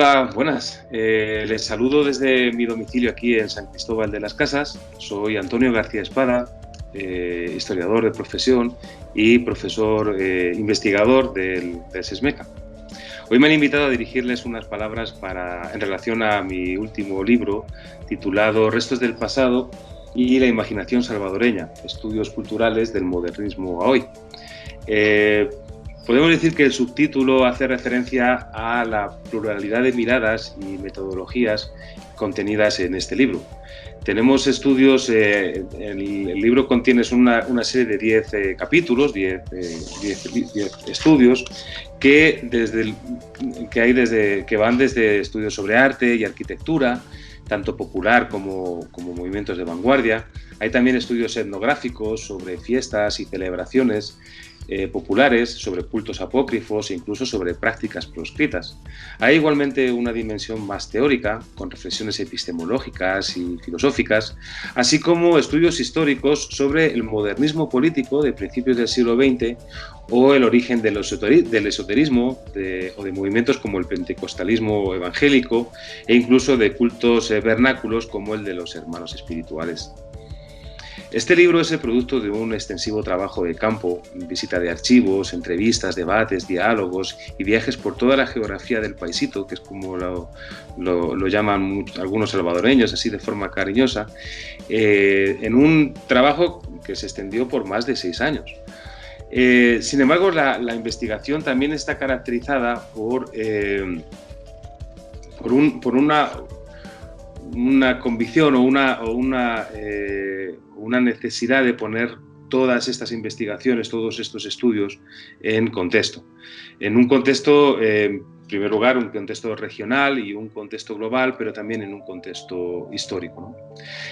Hola, buenas. Les saludo desde mi domicilio aquí en San Cristóbal de las Casas. Soy Antonio García Espada, historiador de profesión y profesor investigador del SESMECA. Hoy me han invitado a dirigirles unas palabras en relación a mi último libro titulado Restos del pasado y la imaginación salvadoreña, estudios culturales del modernismo a hoy. Podemos decir que el subtítulo hace referencia a la pluralidad de miradas y metodologías contenidas en este libro. Tenemos estudios, el libro contiene una serie de 10 capítulos, 10 estudios que van desde estudios sobre arte y arquitectura, tanto popular como movimientos de vanguardia. Hay también estudios etnográficos sobre fiestas y celebraciones populares, sobre cultos apócrifos e incluso sobre prácticas proscritas. Hay igualmente una dimensión más teórica, con reflexiones epistemológicas y filosóficas, así como estudios históricos sobre el modernismo político de principios del siglo XX o el origen del esoterismo o de movimientos como el pentecostalismo evangélico e incluso de cultos vernáculos como el de los hermanos espirituales. Este libro es el producto de un extensivo trabajo de campo, visita de archivos, entrevistas, debates, diálogos y viajes por toda la geografía del paisito, que es como lo llaman algunos salvadoreños, así de forma cariñosa, en un trabajo que se extendió por más de 6 años. Sin embargo, la investigación también está caracterizada por una convicción o una necesidad de poner todas estas investigaciones, todos estos estudios en contexto. En un contexto, en primer lugar, un contexto regional y un contexto global, pero también en un contexto histórico, ¿no?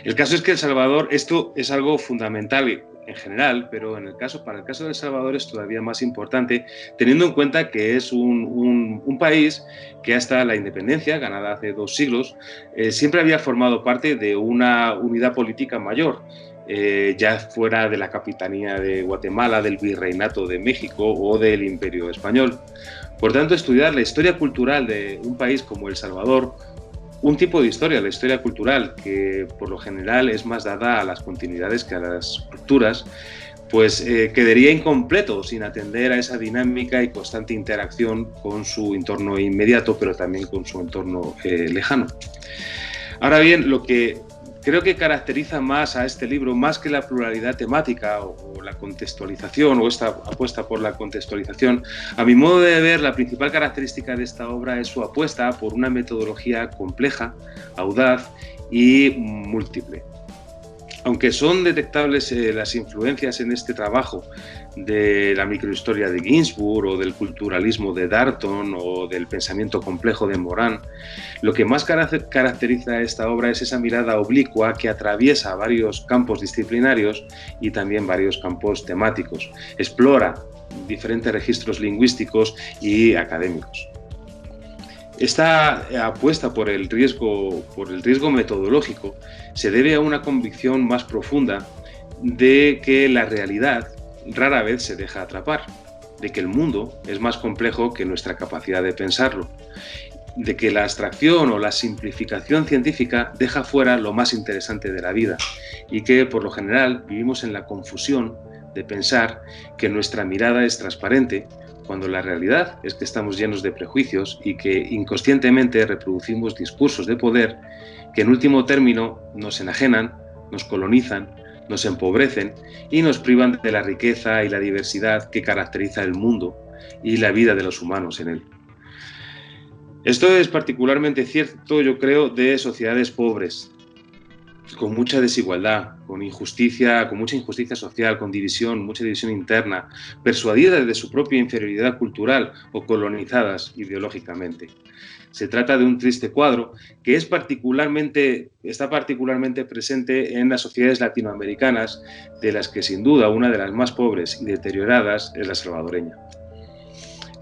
El caso es que El Salvador, esto es algo fundamental en general, pero para el caso de El Salvador es todavía más importante, teniendo en cuenta que es un país que hasta la independencia, ganada hace 2 siglos, siempre había formado parte de una unidad política mayor, ya fuera de la capitanía de Guatemala, del virreinato de México o del Imperio Español. Por tanto, estudiar la historia cultural de un país como El Salvador, un tipo de historia, la historia cultural, que por lo general es más dada a las continuidades que a las rupturas, pues quedaría incompleto sin atender a esa dinámica y constante interacción con su entorno inmediato, pero también con su entorno lejano. Ahora bien, lo que creo que caracteriza más a este libro, más que la pluralidad temática o la contextualización o esta apuesta por la contextualización, a mi modo de ver, la principal característica de esta obra es su apuesta por una metodología compleja, audaz y múltiple. Aunque son detectables las influencias en este trabajo de la microhistoria de Ginsburg o del culturalismo de Darton o del pensamiento complejo de Morán, lo que más caracteriza a esta obra es esa mirada oblicua que atraviesa varios campos disciplinarios y también varios campos temáticos. Explora diferentes registros lingüísticos y académicos. Esta apuesta por el riesgo metodológico se debe a una convicción más profunda de que la realidad rara vez se deja atrapar, de que el mundo es más complejo que nuestra capacidad de pensarlo, de que la abstracción o la simplificación científica deja fuera lo más interesante de la vida y que, por lo general, vivimos en la confusión de pensar que nuestra mirada es transparente, cuando la realidad es que estamos llenos de prejuicios y que inconscientemente reproducimos discursos de poder que en último término nos enajenan, nos colonizan, nos empobrecen y nos privan de la riqueza y la diversidad que caracteriza el mundo y la vida de los humanos en él. Esto es particularmente cierto, yo creo, de sociedades pobres, con mucha desigualdad, con mucha injusticia social, con mucha división interna, persuadidas de su propia inferioridad cultural o colonizadas ideológicamente. Se trata de un triste cuadro que está particularmente presente en las sociedades latinoamericanas, de las que sin duda una de las más pobres y deterioradas es la salvadoreña.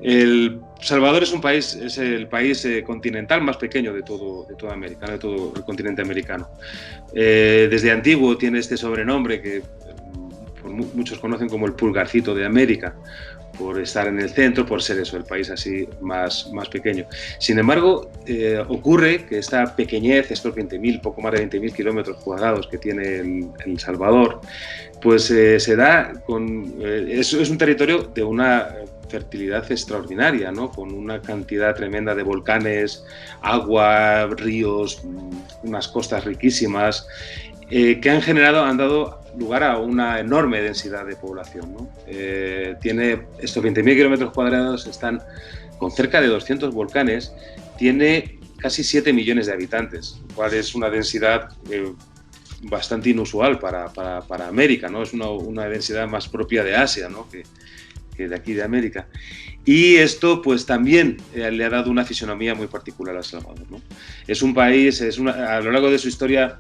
El Salvador es el país continental más pequeño de toda América, de todo el continente americano. Desde antiguo tiene este sobrenombre que muchos conocen como el pulgarcito de América, por estar en el centro, por ser eso, el país así más pequeño. Sin embargo, ocurre que esta pequeñez, estos 20.000, poco más de 20.000 kilómetros cuadrados que tiene El Salvador, pues se da con... es un territorio de una fertilidad extraordinaria, ¿no? Con una cantidad tremenda de volcanes, agua, ríos, unas costas riquísimas, que han dado lugar a una enorme densidad de población, ¿no? Tiene estos 20.000 kilómetros cuadrados, están con cerca de 200 volcanes, tiene casi 7 millones de habitantes, lo cual es una densidad bastante inusual para América, ¿no? Es una densidad más propia de Asia, ¿no? que de aquí de América. Y esto pues también le ha dado una fisonomía muy particular a El Salvador, ¿no? Es un país, a lo largo de su historia,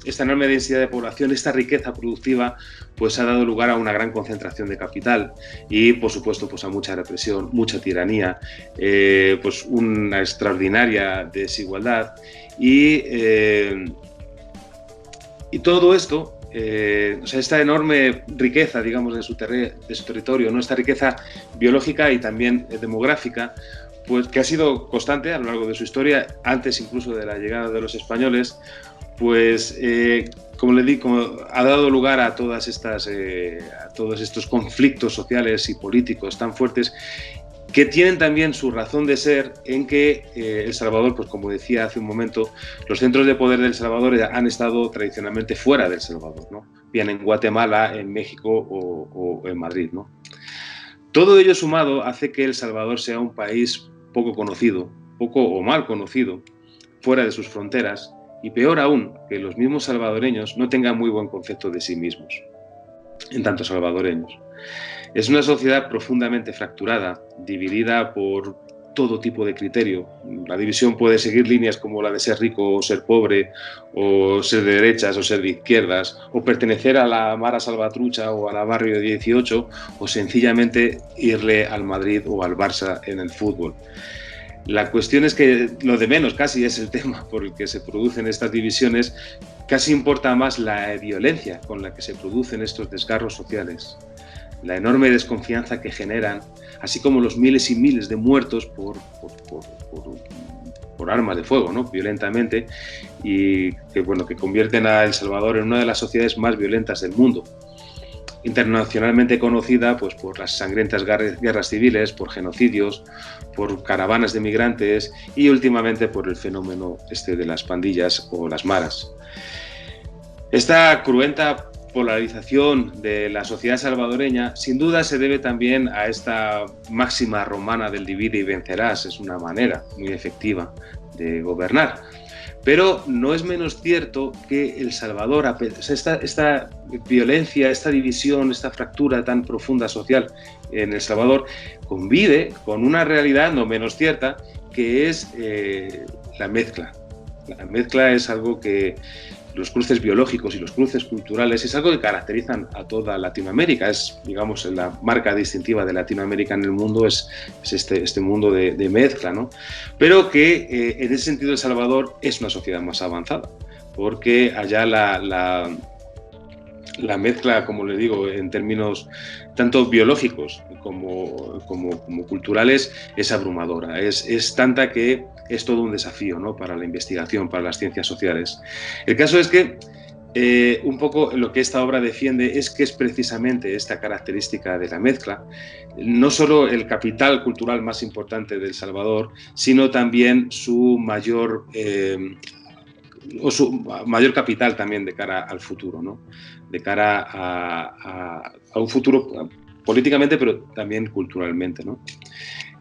esta enorme densidad de población, esta riqueza productiva, pues ha dado lugar a una gran concentración de capital y, por supuesto, pues a mucha represión, mucha tiranía, pues una extraordinaria desigualdad y todo esto, o sea, esta enorme riqueza, digamos, de su territorio, ¿no? Esta riqueza biológica y también demográfica, pues que ha sido constante a lo largo de su historia, antes incluso de la llegada de los españoles, pues como le digo, ha dado lugar a todos estos conflictos sociales y políticos tan fuertes que tienen también su razón de ser en que El Salvador, pues como decía hace un momento, los centros de poder de El Salvador han estado tradicionalmente fuera de El Salvador, ¿no? Bien en Guatemala, en México o en Madrid, ¿no? Todo ello sumado hace que El Salvador sea un país poco conocido, poco o mal conocido, fuera de sus fronteras, y peor aún, que los mismos salvadoreños no tengan muy buen concepto de sí mismos, en tanto salvadoreños. Es una sociedad profundamente fracturada, dividida por todo tipo de criterio. La división puede seguir líneas como la de ser rico o ser pobre, o ser de derechas o ser de izquierdas, o pertenecer a la Mara Salvatrucha o a la Barrio 18, o sencillamente irle al Madrid o al Barça en el fútbol. La cuestión es que lo de menos casi es el tema por el que se producen estas divisiones, casi importa más la violencia con la que se producen estos desgarros sociales, la enorme desconfianza que generan, así como los miles y miles de muertos por armas de fuego, ¿no? Violentamente, y que, bueno, que convierten a El Salvador en una de las sociedades más violentas del mundo, internacionalmente conocida pues, por las sangrientas guerras civiles, por genocidios, por caravanas de migrantes y últimamente por el fenómeno de las pandillas o las maras. Esta cruenta polarización de la sociedad salvadoreña sin duda se debe también a esta máxima romana del divide y vencerás. Es una manera muy efectiva de gobernar. Pero no es menos cierto que El Salvador, esta violencia, esta división, esta fractura tan profunda social en El Salvador, convive con una realidad no menos cierta, que es la mezcla. La mezcla es algo que los cruces biológicos y los cruces culturales es algo que caracterizan a toda Latinoamérica. Es, digamos, la marca distintiva de Latinoamérica en el mundo, es este mundo de mezcla, ¿no? Pero que en ese sentido El Salvador es una sociedad más avanzada, porque allá la mezcla, como le digo, en términos tanto biológicos como culturales, es abrumadora. Es tanta que es todo un desafío, ¿no? Para la investigación, para las ciencias sociales. El caso es que un poco lo que esta obra defiende es que es precisamente esta característica de la mezcla, no solo el capital cultural más importante de El Salvador, sino también su mayor capital también de cara al futuro, ¿no? De cara a un futuro políticamente, pero también culturalmente, ¿no?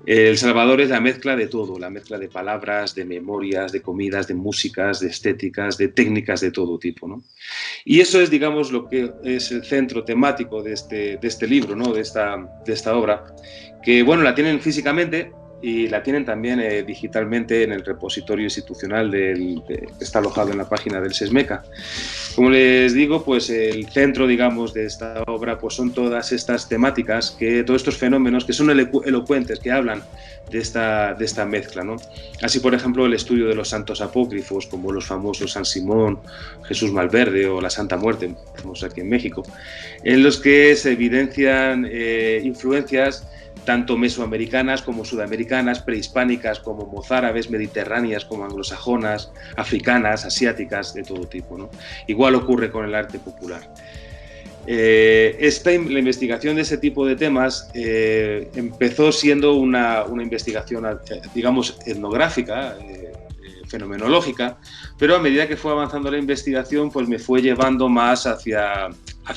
El Salvador es la mezcla de todo, la mezcla de palabras, de memorias, de comidas, de músicas, de estéticas, de técnicas de todo tipo, ¿no? Y eso es, digamos, lo que es el centro temático de este libro, ¿no? de esta obra, que, bueno, la tienen físicamente, y la tienen también digitalmente en el repositorio institucional que está alojado en la página del SESMECA. Como les digo, pues el centro, digamos, de esta obra pues son todas estas temáticas, todos estos fenómenos que son elocuentes, que hablan de esta mezcla, ¿no? Así, por ejemplo, el estudio de los santos apócrifos, como los famosos San Simón, Jesús Malverde o la Santa Muerte, tenemos aquí en México, en los que se evidencian influencias tanto mesoamericanas como sudamericanas, prehispánicas como mozárabes, mediterráneas como anglosajonas, africanas, asiáticas, de todo tipo, ¿no? Igual ocurre con el arte popular. La investigación de ese tipo de temas empezó siendo una investigación, digamos, etnográfica, fenomenológica, pero a medida que fue avanzando la investigación, pues me fue llevando más hacia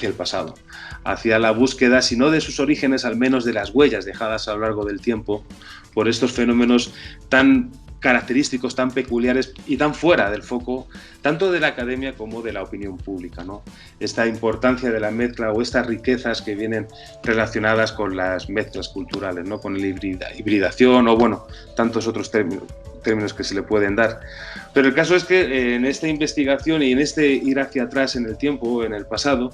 el pasado, hacia la búsqueda, si no de sus orígenes, al menos de las huellas dejadas a lo largo del tiempo por estos fenómenos tan característicos, tan peculiares y tan fuera del foco, tanto de la academia como de la opinión pública, ¿no? Esta importancia de la mezcla o estas riquezas que vienen relacionadas con las mezclas culturales, ¿no? Con la hibridación o, bueno, tantos otros términos que se le pueden dar. Pero el caso es que en esta investigación y en este ir hacia atrás en el tiempo, en el pasado,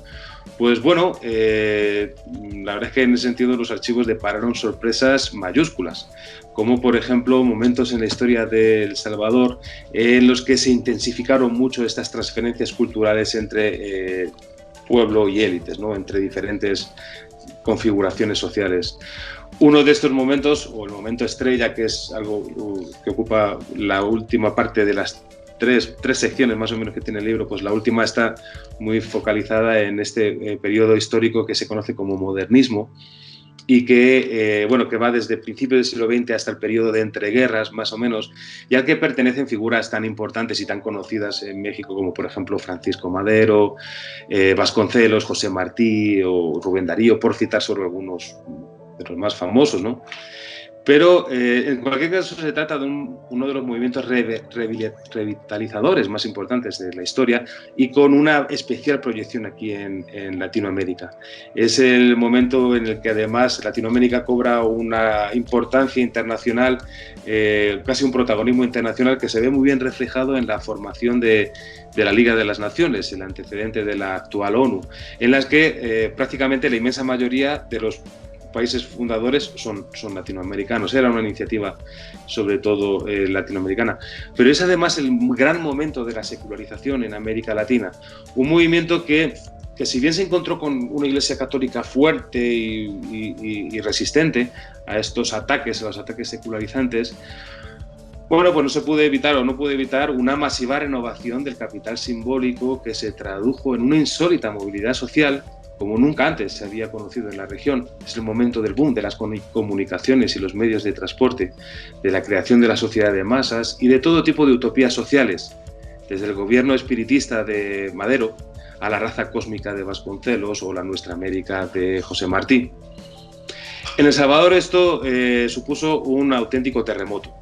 pues bueno, la verdad es que en ese sentido los archivos depararon sorpresas mayúsculas, como por ejemplo momentos en la historia de El Salvador en los que se intensificaron mucho estas transferencias culturales entre pueblo y élites, ¿no? Entre diferentes configuraciones sociales. Uno de estos momentos, o el momento estrella, que es algo que ocupa la última parte de las tres secciones más o menos que tiene el libro, pues la última está muy focalizada en este periodo histórico que se conoce como modernismo y que va desde principios del siglo XX hasta el periodo de entreguerras, más o menos, y al que pertenecen figuras tan importantes y tan conocidas en México como, por ejemplo, Francisco Madero, Vasconcelos, José Martí o Rubén Darío, por citar solo algunos de los más famosos, ¿no? Pero en cualquier caso se trata de uno de los movimientos revitalizadores más importantes de la historia y con una especial proyección aquí en Latinoamérica. Es el momento en el que además Latinoamérica cobra una importancia internacional, casi un protagonismo internacional que se ve muy bien reflejado en la formación de la Liga de las Naciones, el antecedente de la actual ONU, en las que prácticamente la inmensa mayoría de los países fundadores son latinoamericanos. Era una iniciativa sobre todo latinoamericana, pero es además el gran momento de la secularización en América Latina, un movimiento que si bien se encontró con una iglesia católica fuerte y resistente a estos ataques, a los ataques secularizantes, bueno, pues no se pudo evitar una masiva renovación del capital simbólico que se tradujo en una insólita movilidad social como nunca antes se había conocido en la región. Es el momento del boom de las comunicaciones y los medios de transporte, de la creación de la sociedad de masas y de todo tipo de utopías sociales, desde el gobierno espiritista de Madero a la raza cósmica de Vasconcelos o la Nuestra América de José Martí. En El Salvador esto supuso un auténtico terremoto,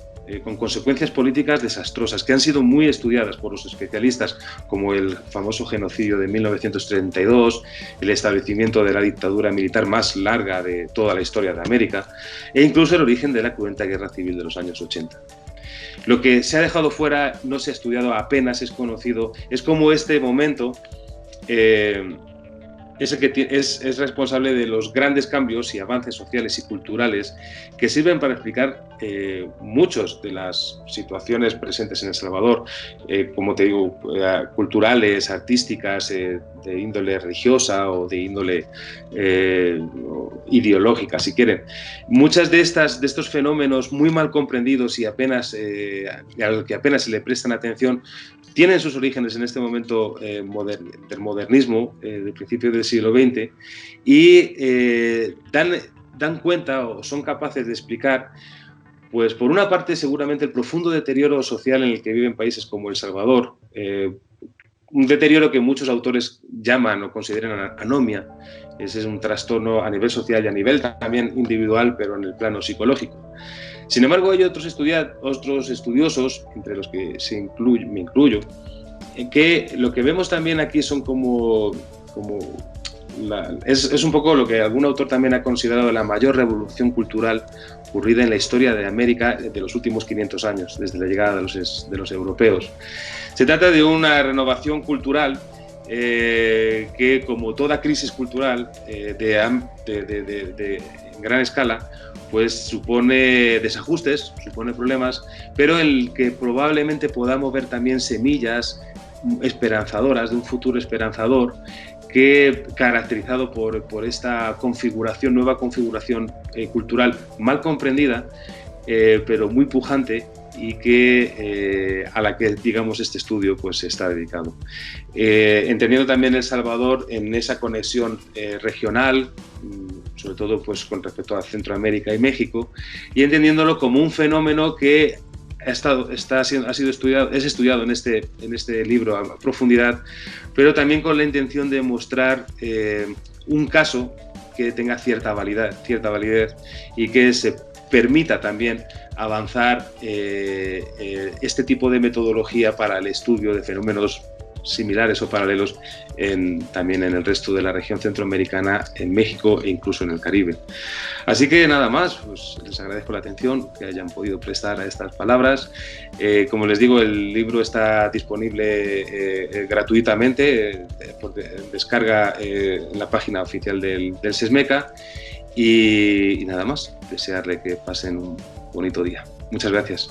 con consecuencias políticas desastrosas que han sido muy estudiadas por los especialistas, como el famoso genocidio de 1932, el establecimiento de la dictadura militar más larga de toda la historia de América e incluso el origen de la cruenta guerra civil de los años 80. Lo que se ha dejado fuera, no se ha estudiado, apenas es conocido, es cómo este momento es el que es responsable de los grandes cambios y avances sociales y culturales que sirven para explicar muchas de las situaciones presentes en El Salvador, como te digo, culturales, artísticas, de índole religiosa o de índole ideológica, si quieren. Muchas de estos fenómenos muy mal comprendidos y al que apenas se le prestan atención, tienen sus orígenes en este momento del modernismo, del principio del siglo XX, y dan cuenta o son capaces de explicar, pues por una parte seguramente el profundo deterioro social en el que viven países como El Salvador, un deterioro que muchos autores llaman o consideran anomia. Ese es un trastorno a nivel social y a nivel también individual, pero en el plano psicológico. Sin embargo, hay otros estudiosos, entre los que me incluyo, que lo que vemos también aquí son como es un poco lo que algún autor también ha considerado la mayor revolución cultural ocurrida en la historia de América de los últimos 500 años, desde la llegada de los europeos. Se trata de una renovación cultural que, como toda crisis cultural en gran escala, pues supone desajustes, supone problemas, pero en el que probablemente podamos ver también semillas esperanzadoras, de un futuro esperanzador, que, caracterizado por esta configuración, nueva configuración cultural mal comprendida, pero muy pujante, y que a la que, digamos, este estudio pues está dedicado. Entendiendo también El Salvador en esa conexión regional, sobre todo pues con respecto a Centroamérica y México, y entendiéndolo como un fenómeno que es estudiado en este libro a profundidad, pero también con la intención de mostrar un caso que tenga cierta validez y que se permita también avanzar este tipo de metodología para el estudio de fenómenos similares o paralelos también en el resto de la región centroamericana, en México e incluso en el Caribe. Así que nada más, pues les agradezco la atención que hayan podido prestar a estas palabras. Como les digo, el libro está disponible gratuitamente, por descarga en la página oficial del SESMECA, y nada más, desearle que pasen un bonito día. Muchas gracias.